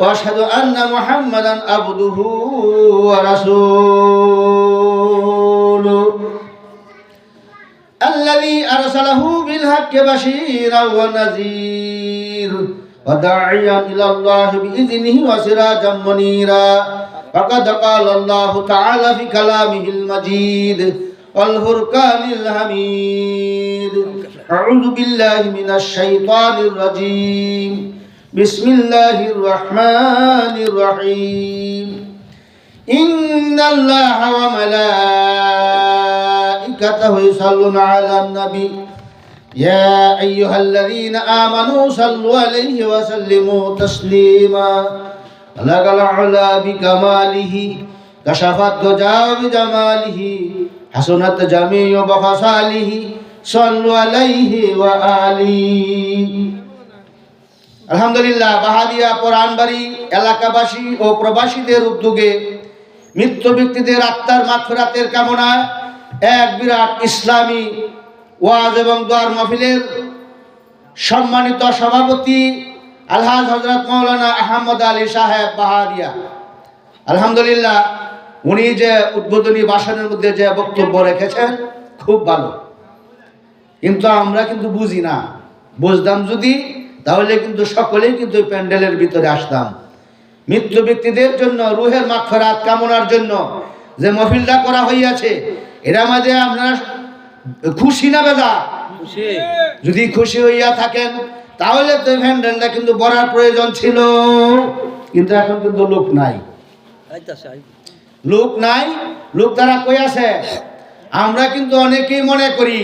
وأشهد أن محمدا عبده ورسوله الذي أرسله بالحق بشيرا ونذير وداعيا إلى الله بإذنه وسراجا منيرا فقد قال الله تعالى في كلامه المجيد والفرقان الحميد أعوذ بالله من الشيطان الرجيم بسم الله الرحمن الرحيم إن الله وملائكته يصلون على النبي يا أيها الذين آمنوا صلوا عليه وسلموا تسليما بلغ العلا بكماله كشف الدجى بجماله حسنت جميع بخصاله صلوا عليه وآله আলহামদুলিল্লাহ। বাহাদিয়া কোরআনবাড়ি এলাকাবাসী ও প্রবাসীদের উদ্যোগে মৃত ব্যক্তিদের আত্মার মাগফিরাতের কামনায় এক বিরাট ইসলামী ওয়াজ এবং দোয়ার মাহফিলের সম্মানিত সভাপতি আলহাজ হযরত মাওলানা আহমদ আলী সাহেব বাহাদিয়া, আলহামদুলিল্লাহ, উনি যে উদ্বোধনী ভাষণের মধ্যে যে বক্তব্য রেখেছেন খুব ভালো, কিন্তু আমরা কিন্তু বুঝি না। বুঝতাম যদি তাহলে কিন্তু সকলেই কিন্তু প্যান্ডেলের ভিতরে আসতাম। মৃত্যু ব্যক্তিদের জন্য রুহের মাগফিরাত কামনার জন্য যে মাহফিলটা করা হইয়াছে, এর মাঝে আপনারা খুশি না বেজা? যদি খুশি হইয়া থাকেন তাহলে তো প্যান্ডেলটা কিন্তু বড়ার প্রয়োজন ছিল, কিন্তু এখন কিন্তু লোক নাই। লোক নাই, লোক তারা কই আছে? আমরা কিন্তু অনেকেই মনে করি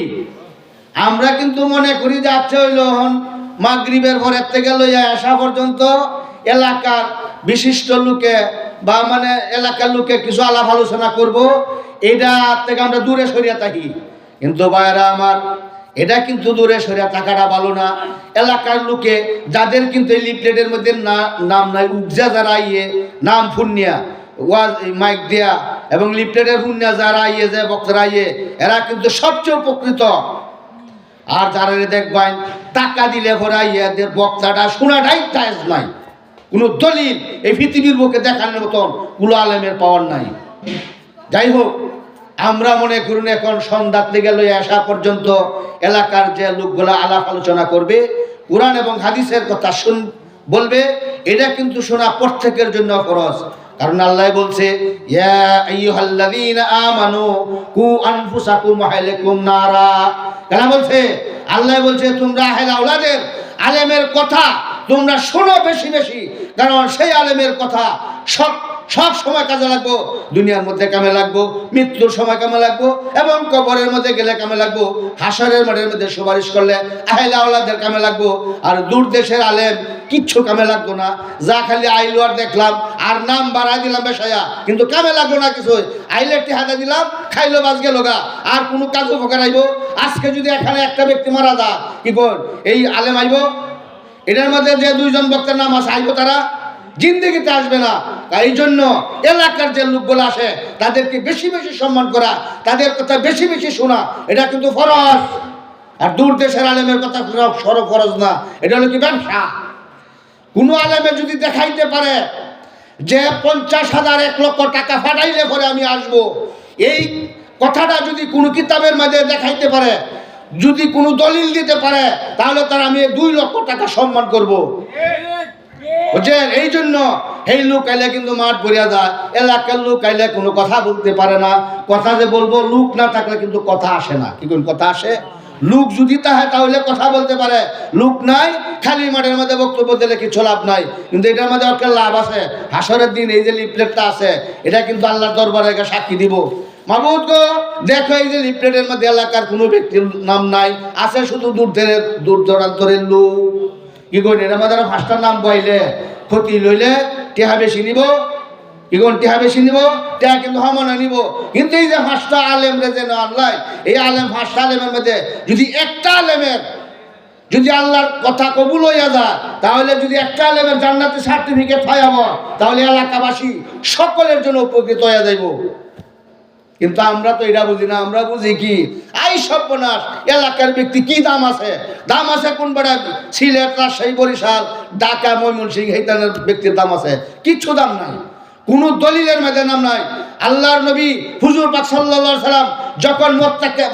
যে আচ্ছা হইল মাগরিবের পরের থেকে লইয়া আসা পর্যন্ত এলাকার বিশিষ্ট লোকে বা মানে এলাকার লোকে কিছু আলাপ আলোচনা করব, এটা থেকে আমরা দূরে সরিয়ে থাকি। কিন্তু ভাইরা আমার, এটা কিন্তু দূরে সরিয়ে থাকাটা ভালো না। এলাকার লোকে যাদের কিন্তু এই লিফলেটের মধ্যে নাম নাই, উপজা যারা ইয়ে নাম ফুনিয়া ওয়াজ মাইক দেয়া এবং লিফলেটের ফুনিয়া যারা ইয়ে যে বক্তারা ইয়ে, এরা কিন্তু সবচেয়ে উপকৃত। আর যারা দেখবেন টাকা দিলে ভরা ইয়াদের বক্তাটা শোনাটাই জায়েজ নাই, কোনো দলিল এই পৃথিবীর বুকে দেখানোর মতন কোনো আলেমের পাওয়ার নাই। যাই হোক, আমরা মনে করুন এখন সন্ধ্যার থেকে লইয়া আসা পর্যন্ত এলাকার যে লোকগুলা আলাপ আলোচনা করবে, কোরআন এবং হাদিসের কথা বলবে, এটা কিন্তু শোনা প্রত্যেকের জন্য ফরজ। কারণ আল্লাহ বলছে ইয়া আইয়ুহাল্লাযীনা আমানু কু আনফুসাকুম ওয়া আহলিকুম নারা। কেন বলছে? আল্লাহ বলছে তোমরা আহলে আওলাদের আলেমের কথা তোমরা শোনো বেশি বেশি, কারণ সেই আলেমের কথা সব সময় কাজে লাগবো। দুনিয়ার মধ্যে কামে লাগবো, মৃত্যুর সময় কামে লাগবো, এবং কবরের মধ্যে গেলে কামে লাগবো, হাসরের মাঠের মধ্যে সুপারিশ করলে আহলে আওলাদের কামে লাগবো। আর দূর দেশের আলেম কিচ্ছু কামে লাগতো না, যা খালি আইলো আর দেখলাম আর নাম বাড়াই দিলাম বেশায়া, কিন্তু কামে লাগবো না কিছু। আইলে একটি হাতে দিলাম, খাইলো বাজ গেল গা, আর কোনো কাজ উপকার আইব? আজকে যদি এখানে একটা ব্যক্তি মারা যায়, কি কর এই আলেম আইব? এটার মধ্যে যে দুইজন বক্তার নাম আছে, আইব তারা? জিন্দেগিতে আসবে না। এই জন্য এলাকার যে লোকগুলো আসে তাদেরকে বেশি বেশি সম্মান করা, তাদের কথা বেশি বেশি শোনা, এটা কিন্তু ফরজ। আর দূর দেশের আলেমের কথা সরব ফরজ না, এটা হলো কি ব্যবসা। কোনো আলেমে যদি দেখাইতে পারে যে 50,000 1 লক্ষ টাকা ফাটাইলে পরে আমি আসবো, এই কথাটা যদি কোনো কিতাবের মধ্যে দেখাইতে পারে, যদি কোনো দলিল দিতে পারে, তাহলে তার আমি 2 লক্ষ টাকা সম্মান করব। বুঝছেন? এই জন্য এই লোক আইলে কিন্তু মাঠ ভরিয়া যায়, এলাকার লোক আইলে কোনো কথা বলতে পারে না। কথা যে বলবো, লোক না থাকলে কিন্তু কথা আসে না। কি কোন কথা আসে? লোক যদি তাহে তাহলে কথা বলতে পারে, লোক নাই, খালি মাঠের মধ্যে বক্তব্য দিলে কিছু লাভ নাই। কিন্তু এটার মধ্যে একটা লাভ আছে, হাসরের দিন এই যে লিফলেটটা আছে, এটা কিন্তু আল্লাহর দরবারে সাক্ষী দিব। মাহবুদ গো দেখো, এই যে লিফলেটের মধ্যে এলাকার কোনো ব্যক্তির নাম নাই, আছে শুধু দূর দূরান্তরের লোক। কি করেন? এর মধ্যে 5টা নাম বইলে ক্ষতি লইলে টেহা বেশি নিব। কি কোন টেহা বেশি নিব? টেহা কিন্তু সমানে নিব। কিন্তু এই যে 5টা আলেম রে যে আল্লাহ, এই আলেম 5টা আলেমের মধ্যে যদি একটা আলেমের যদি আল্লাহর কথা কবুল হইয়া যায়, তাহলে যদি একটা আলেমের জান্নাতের সার্টিফিকেট পাইব, তাহলে এলাকাবাসী সকলের জন্য উপকৃত হইয়া যাইব। কিন্তু আমরা তো এটা বুঝি না। আমরা বুঝি কি, আই সর্বনাশ, এলাকার ব্যক্তি কি দাম আছে? দাম আছে কোন বেড়া? সিলেট, রাজশাহী, বরিশাল, ঢাকা, ময়মনসিংহ এই ধরনের ব্যক্তির দাম আছে? কিচ্ছু দাম নাই, কোনো দলিলের মধ্যে নাম নাই। আল্লাহর নবী হুজুর পাক সাল্লাল্লাহু আলাইহি সাল্লাম যখন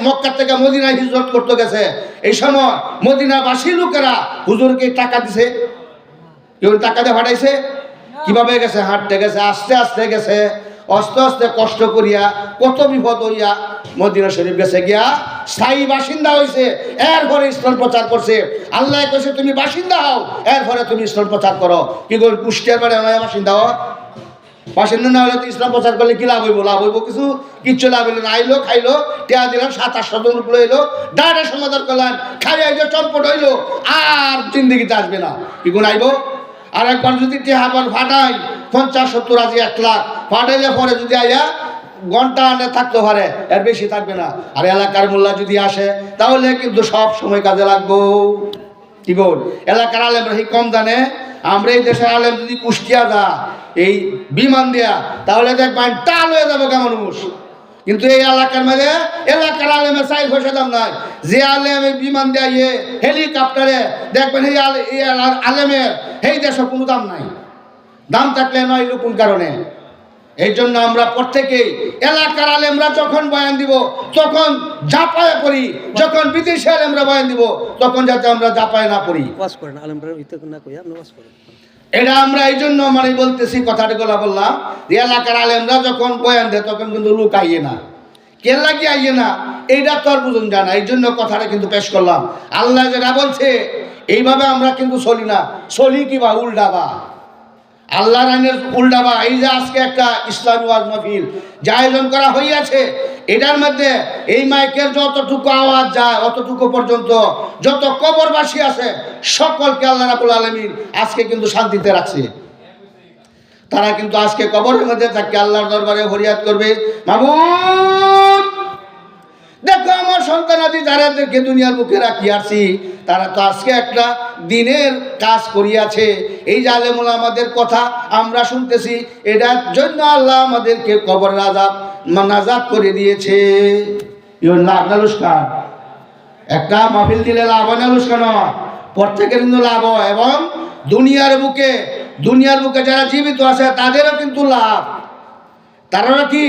মক্কা থেকে মদিনায় হিজরত করতে গেছে, এই সময় মদিনাবাসী লোকেরা হুজুরকে টাকা দিছে? কেউ টাকা দিয়ে পাঠাইছে? কিভাবে গেছে? হাঁটতে গেছে, আস্তে আস্তে গেছে, আস্তে আস্তে কষ্ট করিয়া, কত বিপদ হইয়া মদিনা শরীফ গেছে, গিয়া স্থায়ী বাসিন্দা হয়েছে। এরপরে ইসলাম প্রচার করছে। আল্লাহ কইছে তুমি বাসিন্দা হও, এরপরে তুমি ইসলাম প্রচার করো। কি করে কুষ্টিয়ার বাড়ি নয় বাসিন্দা হও? বাসিন্দা না হলে তো ইসলাম প্রচার করলে কি লাভ হইব? লাভ হইব কিছু? কিচ্ছু লাভ হইল না। আইলো, খাইলো, টেয়া দিলাম, 7-8 জন উপরে এলো, ডাঁড়ে সমাধান করলেন, খাই আইলো, চম্পট হইলো, আর জিন্দিগিতে আসবে না। কি গুণ আইব? আর একবার যদি টেহা ফাটাই 50-70 আজি 1 লাখ ফাটাইলে পরে যদি আইয়া ঘন্টা আনে থাকতে পারে, এর বেশি থাকবে না। আর এলাকার মোল্লা যদি আসে তাহলে কিন্তু সব সময় কাজে লাগবো। কি বল? এলাকার আলেমরা কম জানে। আমরা এই দেশের আলেম যদি কুষ্টিয়া যা এই বিমান দেয়া, তাহলে দেখবেন টাল হয়ে যাবে কেমন মানুষ। কিন্তু এই এলাকার মধ্যে এলাকার আলেমের 4 পয়সা দাম নাই। যে আলেম এই বিমান দেয় হেলিকপ্টারে, দেখবেন এই আলেমের এই দেশে কোনো দাম নাই। দাম থাকলে নয় কোন কারণে? এই জন্য আমরা প্রত্যেকেই এলাকার আলেমরা যখন বয়ান দিব তখন জাপায় পড়ি, যখন বিদেশি আলেমরা বয়ান দিব তখন যাতে আমরা জাপায় না পড়ি। এটা আমরা এই জন্য মানে বলতেছি, কথাটা গলা বললাম, এলাকার আলেমরা যখন বয়ান দেয় তখন কিন্তু লোক আইয়ে না। কে লাগে আইয়ে না এইটা তো আর বুঝুন জানা। এই জন্য কথাটা কিন্তু পেশ করলাম। আল্লাহ যেটা বলছে এইভাবে আমরা কিন্তু চলি না। চলি কি বা উল্টাবা, আল্লাহর আইনের উল্টাবা। এই যে আজকে একটা ইসলামী ওয়াজ মাহফিল যে আয়োজন করা হইয়াছে, এটার মধ্যে এই মাইকের যতটুকু আওয়াজ যায় অতটুকু পর্যন্ত যত কবরবাসী আছে সকলকে আল্লাহ রাব্বুল আলামিন আজকে কিন্তু শান্তিতে রাখছে। তারা কিন্তু আজকে কবরের মধ্যে থাকে আল্লাহর দরবারে ফরিয়াদ করবে, মাবুদ দেখো আমার সন্তানাদি যারাদেরকে দুনিয়ার বুকে রাখি আসছি, তারা তো আজকে একটা দিনের কাজ করিয়াছে। এই যে আলেম ওলামাদের কথা আমরা শুনতেছি, এটার জন্য আল্লাহ আমাদেরকে কবরের আযাব নাজাত করে দিয়েছে। লাভ না লুস্কান? একটা মাহফিল দিলে লাভ হয় না লুস্কান? প্রত্যেকের কিন্তু লাভ হয়। এবং দুনিয়ার বুকে যারা জীবিত আছে তাদেরও কিন্তু লাভ। তারাও কি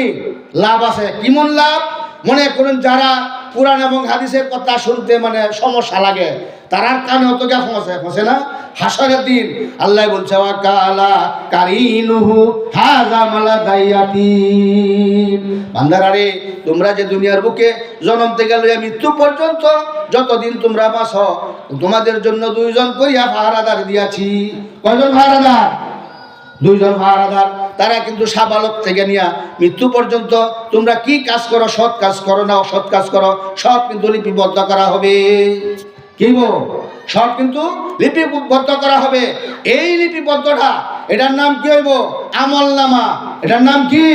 লাভ আছে? কিমন লাভ? মনে করুন যারা কুরআন এবং হাদিসের কথা শুনতে মানে সমস্যা লাগে, তারার কানে অত যা ফসে না। হাসরের দিন আল্লাহ বলছে ওয়াকালা কারিনুহু হাযা মালাদায়াতিন, বান্দারা রে তোমরা যে দুনিয়ার বুকে জন্ম থেকে লইয়া মৃত্যু পর্যন্ত যতদিন তোমরা বাঁচো, তোমাদের জন্য 2 জন করিয়া পাহারাদার দিয়াছি। কয়জন পাহারাদার? 2 জন পাহারাদার। তারা কিন্তু সাবালক থেকে নিয়া মৃত্যু পর্যন্ত তোমরা কি কাজ করো, সৎ কাজ করো না অসৎ কাজ করো, সব কিন্তু লিপিবদ্ধ করা হবে। কি বল? সব কিন্তু লিপিবদ্ধ করা হবে। এই লিপিবদ্ধটা এটার নাম কি হইব? আমলনামা। এটার নাম কি?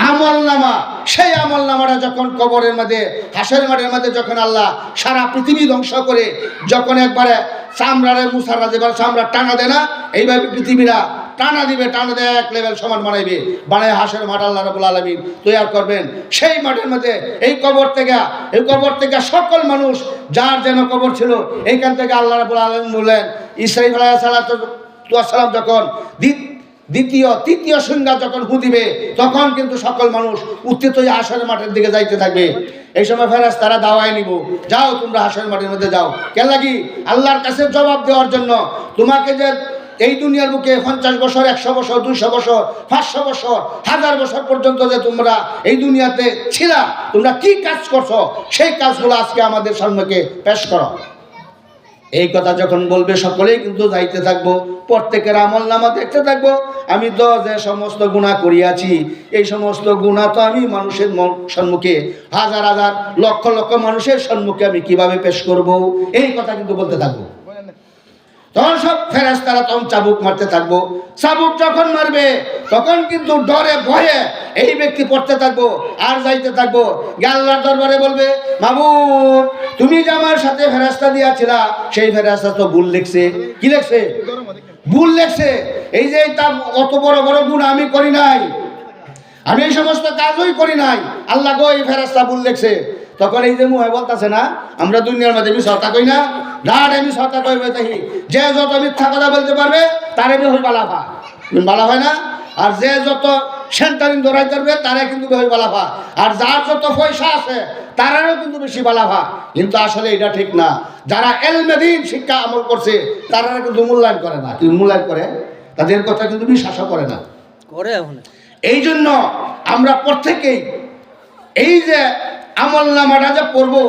আমলনামা। সেই আমলনামাটা যখন কবরের মধ্যে, হাসরের মাঠের মধ্যে যখন আল্লাহ সারা পৃথিবী ধ্বংস করে যখন একবারে চামড়ারে মুসারা যেবার চামড়া টানা দেয় না, এইভাবে পৃথিবীরা টানা দিবে, টানা দেয় এক লেভেল সমান বানাইবে, বানায় হাসের মাঠ আল্লাহ রাব্বুল আলামিন তৈরি করবেন। সেই মাঠের মধ্যে এই কবর থেকে সকল মানুষ যার যেন কবর ছিল, এইখান থেকে আল্লাহ রাব্বুল আলামিন বললেন ইসরাঈল আলাইহিস সালাম যখন তৃতীয় সংজ্ঞা যখন দিবে, তখন কিন্তু সকল মানুষ উত্থিত হয়ে হাসরের মাঠের দিকে যাইতে থাকবে। এই সময় ফেরেশতারা দাওয়ায় নিব, যাও তোমরা হাসরের মাঠের মধ্যে যাও। কেন লাগি? আল্লাহর কাছে জবাব দেওয়ার জন্য। তোমাকে যে এই দুনিয়ার বুকে 50 বছর, 100 বছর, 200 বছর, 500 বছর, 1000 বছর পর্যন্ত যে তোমরা এই দুনিয়াতে ছিলা, তোমরা কি কাজ করছো, সেই কাজগুলো আজকে আমাদের সামনে পেশ করো। এই কথা যখন বলবে সকলেই কিন্তু যাইতে থাকবো, প্রত্যেকের আমলনামা দেখতে থাকবো। আমি তো যে সমস্ত গুনাহ করিয়াছি, এই সমস্ত গুনাহ তো আমি মানুষের সম্মুখে, হাজার হাজার লক্ষ লক্ষ মানুষের সম্মুখে আমি কিভাবে পেশ করব, এই কথা কিন্তু বলতে থাকবো। তখন সব ফেরেশতারা তখন চাবুক মারতে থাকবো। চাবুক যখন মারবে তখন কিন্তু ডরে ভয়ে এই ব্যক্তি পড়তে থাকবো আর যাইতে থাকবো। আল্লাহর দরবারে বলবে, মাবুদ তুমি যে আমার সাথে ফেরেশতা দিয়াছিলা, সেই ফেরেশতা তো ভুল লিখছে। কি লিখছে? ভুল লিখছে। এই যে তার অত বড় বড় গুনাহ আমি করি নাই, আমি এই সমস্ত কাজই করি নাই, আল্লাহ গো এই ফেরেশতা ভুল দেখছে। তখন এই যে মুহে বলতেছে না, আমরা দুনিয়ার মধ্যে মিথ্যা কই না, ডাড়ে মিথ্যা কইবে তাই যে যত মিথ্যা কথা বলতে পারবে তারে বেহুশ বালাফা, বালা হয় না? আর যে যত সেন্টারিং ধরাই করবে তারা কিন্তু বেহুশ বালাফা, আর যার যত পয়সা আছে তারারও কিন্তু বেশি বালাফা। কিন্তু আসলে এটা ঠিক না। যারা এলমে দ্বীন শিক্ষা আমল করছে তারা কিন্তু মূল্যায়ন করে না, কিন্তু মূল্যায়ন করে তাদের কথা কিন্তু বিশ্বাসও করে না। এই জন্য আমরা প্রত্যেকেই এই যে আমল নামাটা যে পড়বো,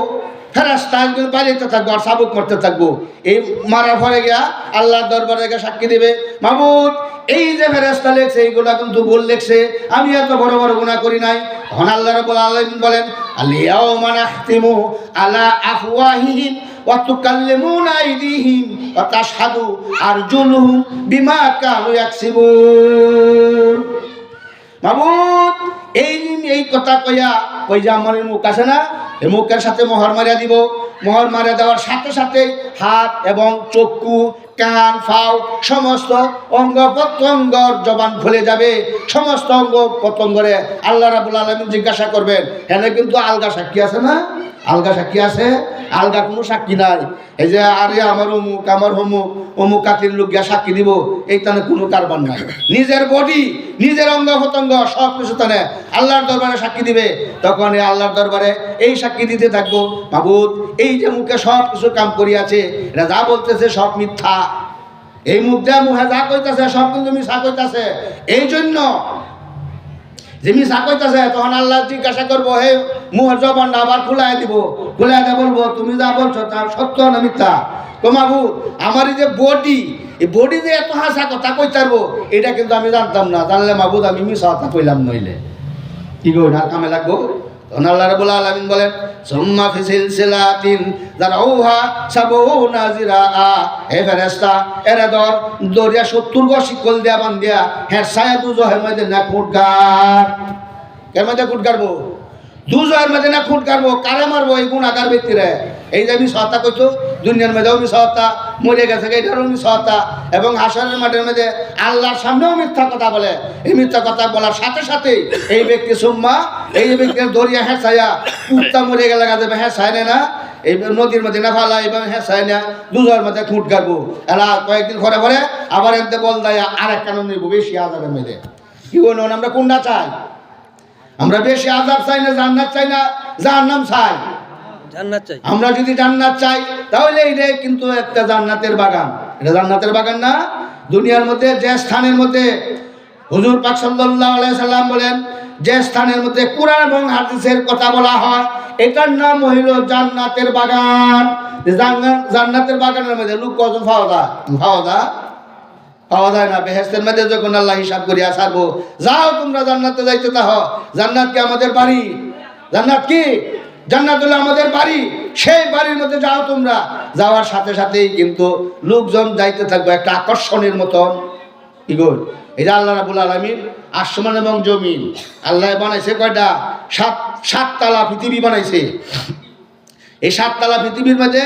ফেরেশতা বাড়িতে থাকবো আর সাবুক করতে থাকবো। এই মারার পরে গিয়া আল্লাহর দরবারে গিয়ে সাক্ষী দিবে, মাবুদ এই যে ফেরেশতা লেখছে এইগুলা কিন্তু ভুল লেখছে, আমি এত বড় বড় গুনাহ করি নাই। তখন আল্লাহ রাব্বুল আলামিন বলেন, আল-ইয়াওমা নাখতিমু আলা আফওয়াহিহিম ওয়া তুকাল্লিমুনা আইদিহিম ওয়া তাশহাদু আরজুলুহুম বিমা কানু ইয়াকসিবুন। মাবুদ এই কথা কইয়া ওই যে আমার মুখ আছে না, এই মুখের সাথে মোহর মারিয়া দিব। মোহর মারিয়া দেওয়ার সাথে সাথে হাত এবং চক্ষু, কান, ফাও সমস্ত অঙ্গ প্রত্যঙ্গর জবান খুলে যাবে। সমস্ত অঙ্গ প্রত্যঙ্গরে আল্লাহ রাব্বুল আলামিন জিজ্ঞাসা করবেন। এখানে কিন্তু আলগা সাক্ষী আছে না, আলগা সাক্ষী আছে, আলগা কোনো সাক্ষী নাই। এই যে আরে আমার অমুক আমার অমুক অমুক কাতির লোক গিয়া সাক্ষী দিব, এইখানে কোনো কারবার নাই। নিজের বডি, নিজের অঙ্গ প্রত্যঙ্গ সব কিছু তানে আল্লাহর দরবারে সাক্ষী দিবে। তখন এই আল্লাহর দরবারে এই সাক্ষী দিতে থাকবো, মাবুদ এই যে মুখে সব কিছু কাম করিয়াছে, এটা যা বলতেছে সব মিথ্যা। এই মুখ দেয়া মুখে যা কইতাছে সব কিন্তু মিথ্যা কইতাছে। এই জন্য যে মিথ্যা কইতাছে, তখন আল্লাহ জিজ্ঞাসা করবো, হে মুখের জবানটা আবার খুলাই দিব। খুলাই দিয়ে বলবো, তুমি যা বলছো তা সত্য না মিথ্যা? তো মাবুদ আমার এই যে বডি, এই বডি যে এত হাসা কথা কইতে পারবো এটা কিন্তু আমি জানতাম না। জানলে মাবুদ আমি মিথ্যা কথা কইলাম, নইলে কি গো না কামে লাগবো। তখন আল্লাহ রাব্বুল আলামিন বলেন, সুম্মা ফি সিলসিলাতিন যারউহা সাবউনা যিরাআ, হে ফেরেশতা এরা দরিয়া 70 গজ শিকল দিয়া বান্ধিয়া হেরসায়া দুজহের মধ্যে না খুঁটগার। এর মধ্যে খুঁটগারবো, দুজহের মধ্যে না খুঁটগারবো। কারে মারবো? এই গুণাগার ব্যক্তিরে। এই যে আমি সহতা কইছো, দুনিয়ার মধ্যেও আমি সহতা, মরে গেছে এটারও আমি সহতা, এবং হাসরের মাঠের মধ্যে আল্লাহর সামনেও মিথ্যা কথা বলে। এই মিথ্যা কথা বলার সাথে সাথে এই ব্যক্তি সুম্মা, এই ব্যক্তির দরিয়া হেঁচাইয়া কুত্তা মরে গেলে যাবে, হেঁচায় না এই নদীর মধ্যে না ফালা, এইভাবে হেঁচায় না দুজোর মধ্যে খুঁট গাড়বো। এরা কয়েকদিন ঘরে ঘরে আবার এতে বল দেয় আর এক কারণ নিব, বেশি আজাবের মধ্যে। কি বলুন, আমরা কোনটা চাই? আমরা বেশি আজাব চাই না জান্নাত চাই না জাহান্নাম চাই? জান্নাত চাই। আমরা যদি জান্নাত চাই তাহলে এটা কিন্তু একটা জান্নাতের বাগান। এটা জান্নাতের বাগান না? দুনিয়ার মধ্যে যে স্থানের মধ্যে হুজুর পাক সাল্লাল্লাহু আলাইহি সাল্লাম বলেন, যে স্থানের মধ্যে কুরআন এবং হাদিসের কথা বলা হয় এটার নাম হইল জান্নাতের বাগান। জান্নাতের বাগানের মধ্যে লোক কত পাওয়া যায় না। বেহেশতের মধ্যে যখন আল্লাহ হিসাব করিয়া ছাড়বো, যাও তোমরা জান্নাতে যাইতে তাহ। জান্নাত কি আমাদের বাড়ি? জান্নাত কি? জান্নাত হলো আমাদের বাড়ি। সেই বাড়ির মধ্যে যাও তোমরা। যাওয়ার সাথে সাথেই কিন্তু লোকজন যাইতে থাকবে একটা আকর্ষণের মতন। কি গো, এটা আল্লাহ রাব্বুল আলামিন আসমান এবং জমিন আল্লাহ বানাইছে কয়টা? সাততলা পৃথিবী বানাইছে। এই 7 তলা পৃথিবীর মধ্যে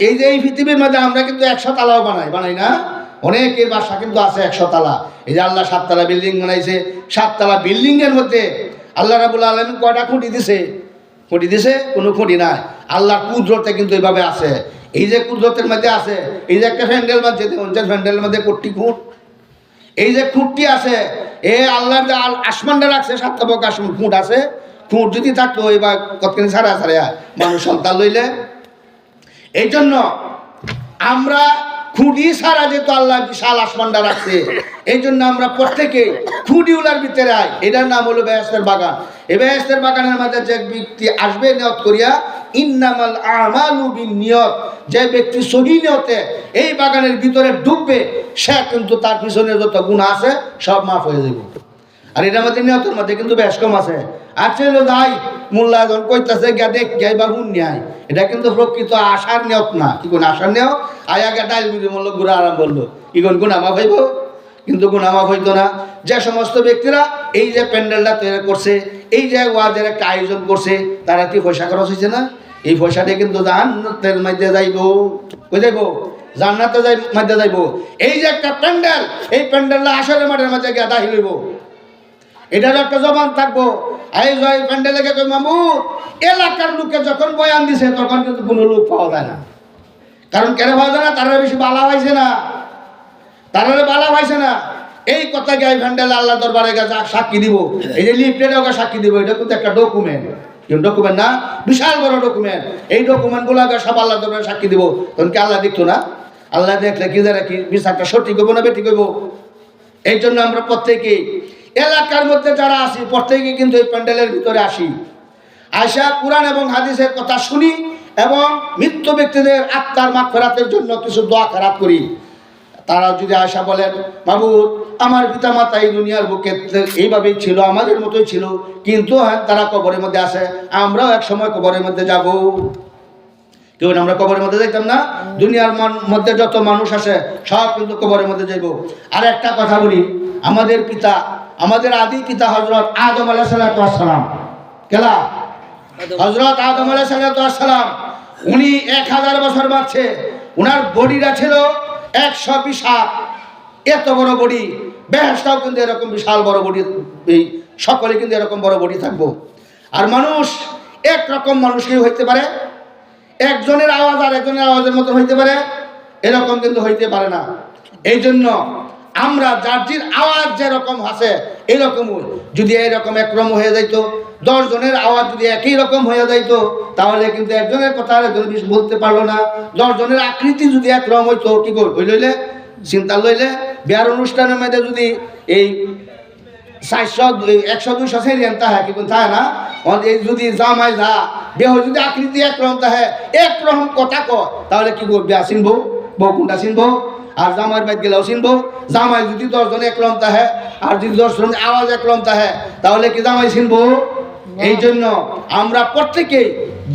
এই যে এই পৃথিবীর মধ্যে আমরা কিন্তু 100 তলাও বানাই না। অনেকের বাসা কিন্তু আছে 100 তলা। এই যে আল্লাহ 7 তলা বিল্ডিং বানাইছে, 7 তলা বিল্ডিং এর মধ্যে আল্লাহ রাব্বুল আলামিন কয়টা খুঁটি দিছে? খুঁটি দিছে? কোনো খুঁটি নাই। আল্লাহর কুদরতে কিন্তু এইভাবে আছে। এই যে কুদরতের মধ্যে আছে, এই যে একটা ফ্যান্ডেল বাজছে, ফ্যান্ডেলের মধ্যে কোটি খুঁট, এই যে খুঁটটি আছে, এ আল্লাহর যে আসমানটা রাখছে 7টা বক আসমান খুঁট আছে। খুঁট যদি থাকতো এবার কতখানি ছাড়া মানুষ সন্তান লইলে। এই জন্য আমরা খুঁটি ছাড়া যেহেতু আল্লাহ বিশাল আসমানটা রাখছে, এই জন্য আমরা প্রত্যেকে খুঁটিউলার ভিতরে আই। এটার নাম হলো বেহেশতের বাগান। এই বেহেশতের বাগানের মধ্যে যে ব্যক্তি আসবে নিয়ত করিয়া, ইন্নামাল আমালু বিন্নিয়ত, যে ব্যক্তি সহি নিয়তে এই বাগানের ভিতরে ঢুকবে সে কিন্তু তার পিছনে যত গুনাহ আছে সব মাফ হয়ে যাবে। আর এটার মধ্যে নিয়তের মধ্যে কিন্তু বেশ কম আছে। আর চলো যাই মূল্যায়ন কইতাছে গিয়া দেখ যাই বা হুন নিয়াই, এটা কিন্তু প্রকৃত আশার নিয়ত না। কি কোন আশার নিয়ত? আয়া গিয়া ডাইল বুঝে বললো ঘুরা আরাম বললো, কি কোন গুণা মাফ হইব? কিন্তু গুণা মাফ হইতো না। যে সমস্ত ব্যক্তিরা এই যে প্যান্ডেলটা তৈরি করছে, এই যে ওয়াজের একটা আয়োজন করছে, তারা কি পয়সা খরচ হয়েছে না? এই পয়সাটা কিন্তু জান্নাতের মধ্যে যাইব। কই যাইব? জান্নাতে মধ্যে যাইব। এই যে একটা প্যান্ডেল, এই প্যান্ডেলটা আসরের মাঠের মধ্যে গিয়া দাখিল হইব। এটার একটা জবান থাকবো। এই জয় প্যান্ডেলে গিয়ে কই মামু এলাকার লোকে যখন বয়ান দিছে তখন কিন্তু কোনো লোক পাওয়া যায় না। কারণ কেন পাওয়া যায় না? তারা বেশি বালা পাইছে না, তারা বালা পাইছে না। এই কথা গাই ভ্যান্ডেল আল্লাহ দরবারে গেছে সাক্ষী দিব। এই যে লিফটের ওকে সাক্ষী দিব, এটা কিন্তু একটা ডকুমেন্ট, ডকুমেন্ট না, বিশাল বড় ডকুমেন্ট। এই ডকুমেন্ট গুলাকে সব আল্লাহ দরবারে সাক্ষী দিব। তখন কি আল্লাহ দেখতো না? আল্লাহ দেখলে কি জানে কি বিচারটা সঠিক হইব না বেঠিক হইব? এই জন্য আমরা প্রত্যেকেই এলাকার মধ্যে যারা আসি প্রত্যেকেই কিন্তু এই প্যান্ডেলের ভিতরে আসি, আয়সা কোরআন এবং হাদিসের কথা শুনি এবং মৃত্যু ব্যক্তিদের আত্মার মাগফিরাতের জন্য কিছু দোয়া খারাপ করি। তারা যদি আয়সা বলেন মাবুদ আমার পিতা মাতা এই দুনিয়ার বুকে এইভাবেই ছিল, আমাদের মতোই ছিল, কিন্তু হ্যাঁ তারা কবরের মধ্যে আছে, আমরাও এক সময় কবরের মধ্যে যাব। কেউ আমরা কবরের মধ্যে যাইতাম না? দুনিয়ার মধ্যে যত মানুষ আছে সব কিন্তু কবরের মধ্যে যাইব। আর একটা কথা বলি, আমাদের পিতা, আমাদের আদি পিতা হযরত আদম আলাইহিস সালাম, কেলা হযরত আদম আলাইহিস সালাম, উনি 1000 বছর বাঁচছে। উনার বডিটা ছিল 120 হাত, এত বড় বডি। বেহেশতাও কিন্তু এরকম বিশাল বড় বডি, এই সকলে কিন্তু এরকম বড় বডি থাকবো। আর মানুষ একরকম মানুষকেই হইতে পারে, একজনের আওয়াজ আর একজনের আওয়াজের মতো হইতে পারে, এরকম কিন্তু হইতে পারে না। এই জন্য আমরা যার যার আওয়াজ যেরকম আছে এরকম, যদি এরকম একরকম হয়ে যাইতো, 10 জনের আওয়াজ যদি একই রকম হয়ে যাইতো, তাহলে কিন্তু একজনের কথা একজন বলতে পারলো না। 10 জনের আকৃতি যদি একরকম হইতো, কি কই লইলে চিন্তা লইলে বিয়ার অনুষ্ঠানের মধ্যে যদি এই 100-200 সেরিয়ান তাহে কি থাকে না, এই যদি জামাই যা বেহ যদি আকৃতি একরকম তাহে একরকম কথা কয়, তাহলে কি করবে? বিয়া চিনবো, বউ কোনটা চিনবো? আর জামাইয়ের বাইক গেলেও চিনবো। জামাই যদি 10 জন একরকম তাহে আর যদি 10 জন আওয়াজ একরকম তাহে, তাহলে কি জামাই চিনবো? এই জন্য আমরা প্রত্যেকেই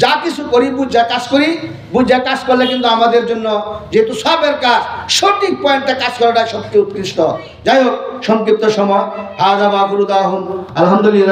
যা কিছু করি বুঝা কাজ করি। বুঝা কাজ করলে কিন্তু আমাদের জন্য, যেহেতু সবের কাজ সঠিক পয়েন্টে কাজ করাটা সবচেয়ে উৎকৃষ্ট। যাই হোক, সংক্ষিপ্ত সময় আলহামদুলিল্লাহ।